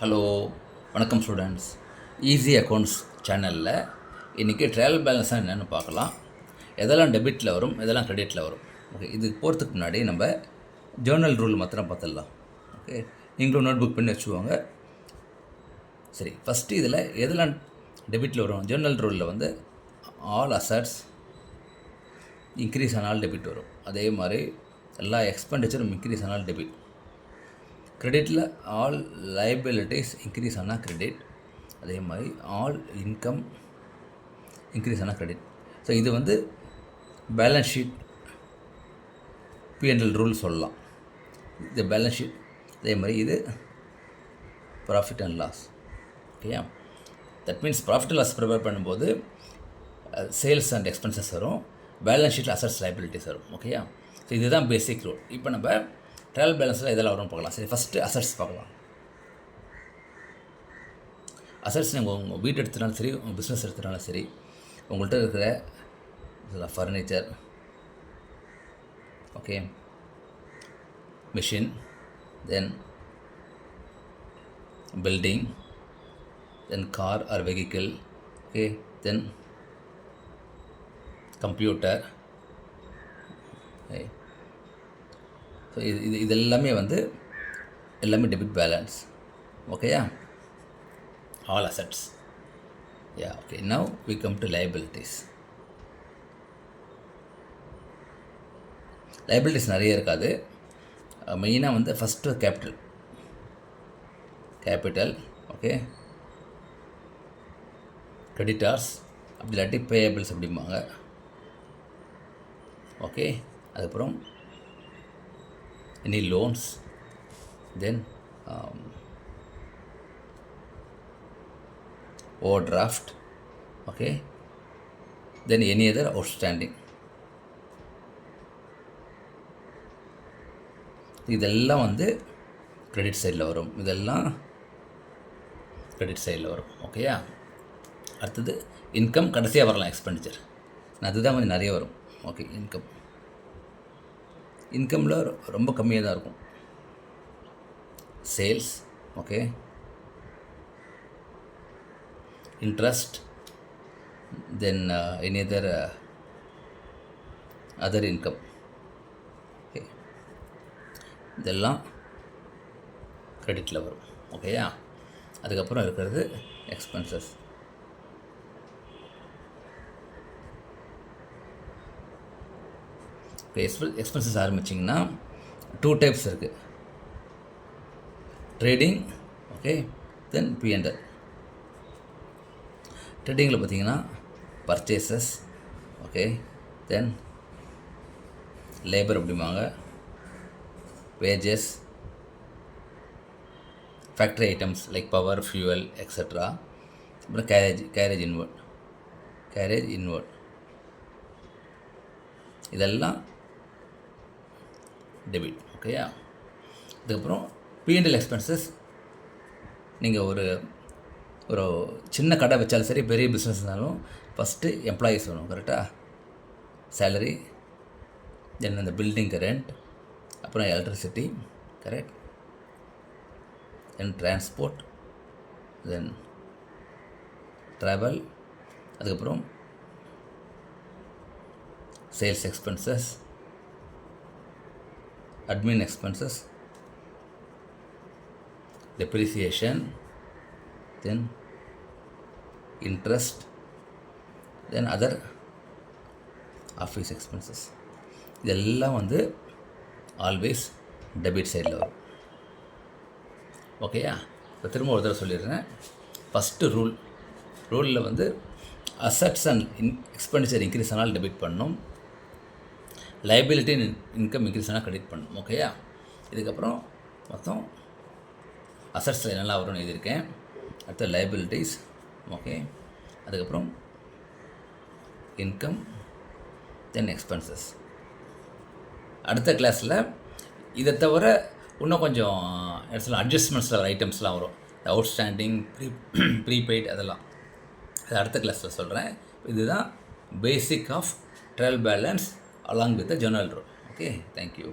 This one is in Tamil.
ஹலோ, வணக்கம் ஸ்டூடெண்ட்ஸ். ஈஸி அக்கௌண்ட்ஸ் சேனலில் இன்றைக்கி ட்ரையல் பேலன்ஸாக என்னென்னு பார்க்கலாம். எதெல்லாம் டெபிட்டில் வரும், எதெல்லாம் கிரெடிட்டில் வரும். ஓகே, இதுக்கு போகிறதுக்கு முன்னாடி நம்ம ஜேர்னல் ரூல் மாத்திரம் பார்த்துடலாம். ஓகே, நீங்களும் நோட் புக் பண்ணி வச்சுக்கோங்க. சரி, ஃபஸ்ட்டு இதில் எதெல்லாம் டெபிட்டில் வரும். ஜேர்னல் ரூலில் வந்து ஆல் அசட்ஸ் இன்க்ரீஸ் ஆனால் டெபிட் வரும். அதே மாதிரி எல்லா எக்ஸ்பெண்டிச்சரும் இன்க்ரீஸ் ஆனால் டெபிட். கிரெடிட்டில் ஆல் லைபிலிட்டிஸ் இன்க்ரீஸ் ஆனால் கிரெடிட். அதே மாதிரி ஆல் இன்கம் இன்க்ரீஸ் ஆனால் கிரெடிட். ஸோ இது வந்து பேலன்ஸ் ஷீட் P&L ரூல் சொல்லலாம். இது பேலன்ஸ் ஷீட். அதே மாதிரி இது ப்ராஃபிட் அண்ட் லாஸ். ஓகேயா, that means profit and loss prepare பண்ணும்போது சேல்ஸ் அண்ட் எக்ஸ்பென்சஸ் வரும், பேலன்ஸ் ஷீட்டில் அசட்ஸ் லைபிலிட்டிஸ் வரும். ஓகேயா, ஸோ இதுதான் பேசிக் ரூல். இப்போ நம்ம ட்ரையல் பேலன்ஸில் இதெல்லாம் வரும்னு பார்க்கலாம். சரி, ஃபஸ்ட்டு அசட்ஸ் பார்க்கலாம். அசட்ஸ் நீங்கள் உங்கள் வீடு எடுத்துனாலும் சரி, உங்கள் பிஸ்னஸ் எடுத்துனாலும் சரி, உங்கள்கிட்ட இருக்கிற furniture, okay, machine, then building, then car or vehicle, okay, then computer. So இது எல்லாமே வந்து எல்லாமே டெபிட் பேலன்ஸ். ஓகேயா, all assets. Yeah, okay. Now we come to liabilities. Liabilities நிறைய இருக்காது. மெயினாக வந்து ஃபஸ்ட்டு கேபிட்டல், ஓகே, கிரெடிட்டார்ஸ், அப்படி இல்லாட்டி பேயபிள்ஸ் அப்படிம்பாங்க. ஓகே, அதுக்கப்புறம் any loans, then overdraft, okay, then any other outstanding. இதெல்லாம் வந்து கிரெடிட் சைடில் வரும். இதெல்லாம் கிரெடிட் சைடில் வரும். ஓகேயா, அடுத்தது இன்கம் கடைசியாக வரலாம். எக்ஸ்பெண்டிச்சர் அதுதான் கொஞ்சம் நிறைய வரும். ஓகே, இன்கமில் ரொம்ப கம்மியாக தான் இருக்கும். சேல்ஸ், ஓகே, இன்ட்ரெஸ்ட், தென் எனி அதர் இன்கம். ஓகே, இதெல்லாம் கிரெடிட்டில் வரும். ஓகேயா, அதுக்கப்புறம் இருக்கிறது எக்ஸ்பென்சஸ். இப்போ எக்ஸ்பென்சஸ் ஆரம்பிச்சிங்கன்னா 2 டைப்ஸ் இருக்குது. ட்ரேடிங், ஓகே, தென் P&L. ட்ரேடிங்கில் பார்த்தீங்கன்னா பர்ச்சேசஸ், ஓகே, தென் லேபர் அப்படிம்பாங்க, wages, factory items like power, fuel, extra. அப்புறம் கேரேஜ் இன்வர்ட். இதெல்லாம் டெபிட். ஓகேயா, அதுக்கப்புறம் P&L எக்ஸ்பென்சஸ். நீங்கள் ஒரு சின்ன கடை வச்சாலும் சரி, பெரிய பிஸ்னஸ் இருந்தாலும் ஃபஸ்ட்டு எம்ப்ளாயீஸ் வேணும். கரெக்டாக, சேலரி, தென் அந்த பில்டிங்க்கு ரெண்ட், அப்புறம் எலக்ட்ரிசிட்டி, கரெக்ட், தென் டிரான்ஸ்போர்ட், தென் ட்ராவல், அதுக்கப்புறம் sales expenses, admin expenses, depreciation, then interest, then other office expenses. இதெல்லாம் வந்து ஆல்வேஸ் டெபிட் சைடில் வரும். ஓகேயா, இப்போ திரும்ப ஒரு தடவை சொல்லிடுறேன். ஃபஸ்ட்டு ரூலில் வந்து அசட்ஸ் அண்ட் எக்ஸ்பெண்டிச்சர் இன்க்ரீஸ் ஆனால் டெபிட் பண்ணணும், லைபிலிட்டி இன்கம் இன்க்ரீஸ் ஆனால் கிரெடிட் பண்ணணும். ஓகேயா, இதுக்கப்புறம் மொத்தம் அசட்ஸில் என்னெல்லாம் வரும்னு எழுதியிருக்கேன். அடுத்த லைபிலிட்டிஸ், ஓகே, அதுக்கப்புறம் இன்கம், தென் எக்ஸ்பென்சஸ். அடுத்த கிளாஸில் இதை தவிர இன்னும் கொஞ்சம் அட்ஜஸ்ட்மெண்ட்ஸில் வர ஐட்டம்ஸ்லாம் வரும். அவுட்ஸ்டாண்டிங், ப்ரீபெய்ட், அதெல்லாம் அது அடுத்த கிளாஸில் சொல்கிறேன். இதுதான் basic of trial balance along with the journal rule. Okay, thank you.